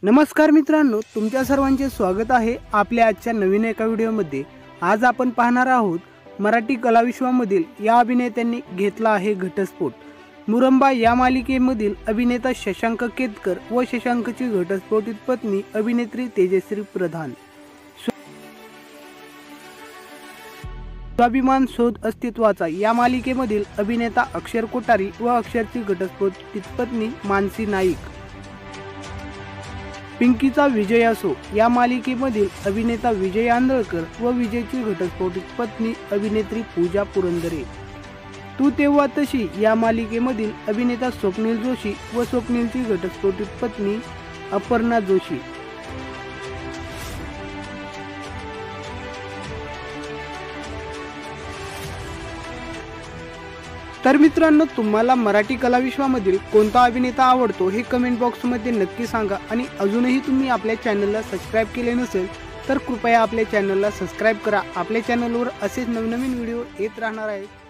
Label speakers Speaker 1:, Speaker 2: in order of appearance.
Speaker 1: नमस्कार मित्रांनो, तुमच्या सर्वांचे स्वागत आहे आपल्या आजच्या नवीन एका व्हिडिओमध्ये। आज आपण पाहणार आहोत मराठी कलाविश्वामधील या अभिनेत्यांनी घेतला आहे घटस्फोट। मुरंबा या मालिकेमधील अभिनेता शशांक केतकर व शशांकची घटस्फोटित पत्नी अभिनेत्री तेजश्री प्रधान। स्वाभिमान शोध अस्तित्वाचा या मालिकेमधील अभिनेता अक्षर कोठारी व अक्षरची घटस्फोटित पत्नी मानसी नाईक। पिंकीचा विजय असो या मालिकेमधील अभिनेता विजय आंधळकर व विजयची घटस्फोटित पत्नी अभिनेत्री पूजा पुरंदरे। तू तेव्हा तशी या मालिकेमधील अभिनेता स्वप्नील जोशी व स्वप्नीलची घटस्फोटित पत्नी अपर्णा जोशी। तर मित्रांनो, तुम्हाला मराठी कलाविश्वामधील कोणता अभिनेता आवडतो हे कमेंट बॉक्समध्ये नक्की सांगा। आणि अजूनही तुम्ही आपल्या चॅनलला सबस्क्राइब केले नसेल तर कृपया आपल्या चॅनलला सबस्क्राइब करा। आपल्या चॅनलवर असेच नवनवीन व्हिडिओ येत राहणार आहेत।